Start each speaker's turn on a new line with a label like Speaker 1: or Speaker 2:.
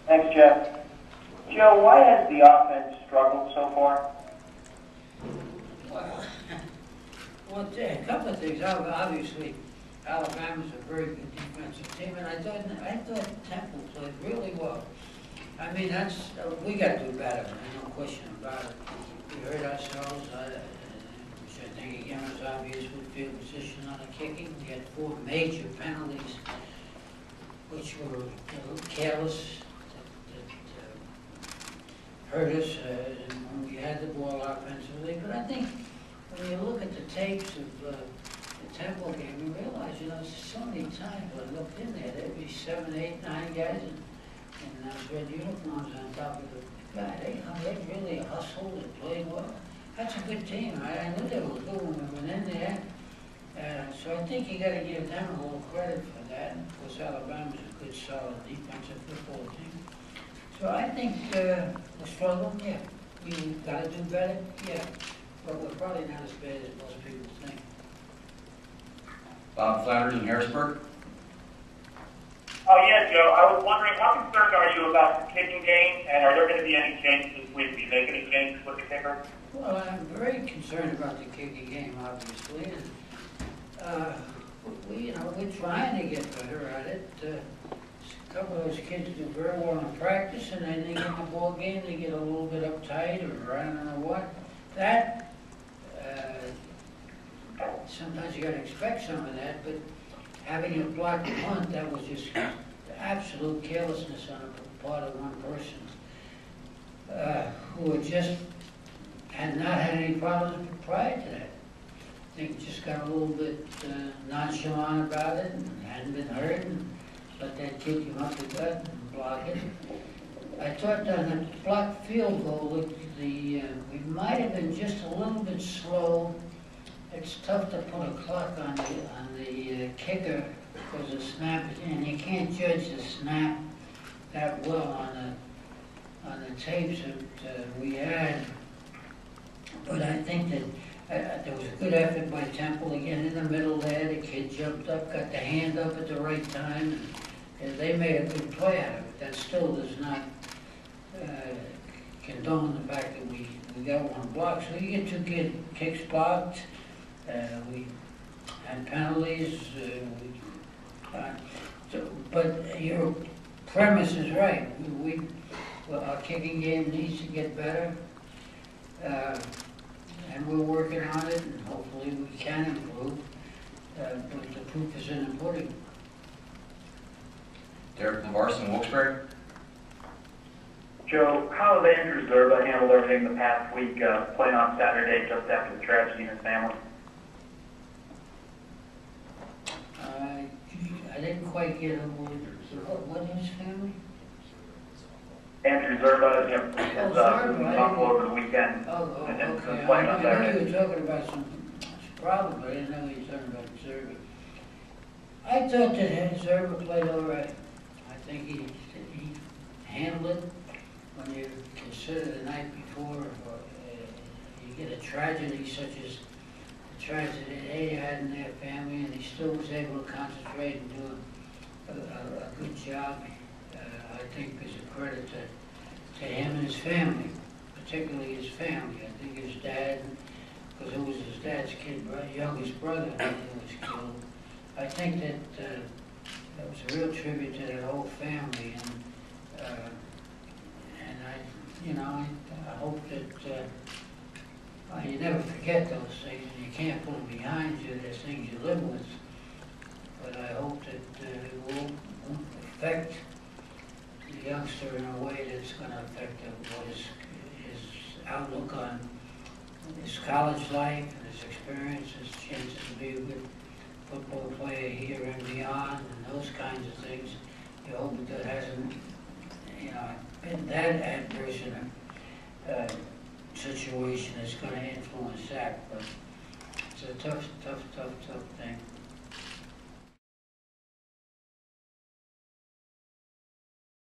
Speaker 1: Thanks, Jeff. Joe, why has the offense struggled so far?
Speaker 2: Well, a couple of things. Obviously, Alabama's a very good defensive team, and I thought Temple played really well. I mean, we got to do better. There's no question about it. We hurt ourselves, which I think again was obvious with field position on the kicking. We had 4 major penalties, which were careless, that hurt us when we had the ball offensively. But I think when you look at the tapes of the Temple game, you realize, so many times I looked in there, there'd be 7, 8, 9 guys in those red uniforms on top of the guy. They really hustled and played well. That's a good team. I knew they were good when we went in there. So I think you got to give them a little credit for that. Of course, Alabama's a good, solid defensive football team. So I think we're struggling, yeah. We got to do better, yeah. But we're probably not as bad as most people think.
Speaker 3: Bob Flanders in Harrisburg.
Speaker 4: Oh, yeah, Joe. I was wondering, how concerned are you about the kicking game, and are there going to be any changes this week? Do you make any changes with the kicker?
Speaker 2: Well, I'm very concerned about the kicking game, obviously. And, we're trying to get better at it. A couple of those kids do very well in practice, and then they get in the ball game, they get a little bit uptight, or I don't know what. That, sometimes you got to expect some of that, but having a blocked punt, that was just absolute carelessness on the part of one person who had not had any problems prior to that. I think just got a little bit nonchalant about it and hadn't been hurt and let that kick him up the gut and block it. I thought on the blocked field goal, we might have been just a little bit slow. It's tough to put a clock on the kicker because the snap, and you can't judge the snap that well on the tapes that we had. But I think that there was a good effort by Temple again in the middle there. The kid jumped up, got the hand up at the right time, and they made a good play out of it. That still does not condone the fact that we got one block. So you get 2 kicks blocked. We had penalties. But your premise is right. Our kicking game needs to get better. And we're working on it, and hopefully we can improve. But the proof is in the pudding.
Speaker 3: Derek Lavaris in Wilkes-Barre.
Speaker 1: Joe, how has Andrew Zerba handled everything the past week, playing on Saturday just after the tragedy in his family?
Speaker 2: I didn't quite get him. What is his family?
Speaker 1: Andrew Zerba, his uncle over the weekend.
Speaker 2: Okay.
Speaker 1: Playing on
Speaker 2: I
Speaker 1: Saturday.
Speaker 2: know you were talking about some problem, but I didn't know you were talking about Zerba. I thought that Zerba played all right. I think he handled it. When you consider the night before, you get a tragedy such as the tragedy they had in their family, and he still was able to concentrate and do a good job. I think is a credit to him and his family, particularly his family. I think his dad, because it was his dad's kid, youngest brother who was killed. I think that that was a real tribute to that whole family, and I hope that you never forget those things, and you can't put them behind you. There's things you live with, but I hope that it won't affect the youngster in a way that's going to affect his outlook on his college life and his experience, his chances to be a good football player here and beyond, and those kinds of things. You hope that hasn't, been that adverse in a situation that's going to influence that. But it's a tough thing.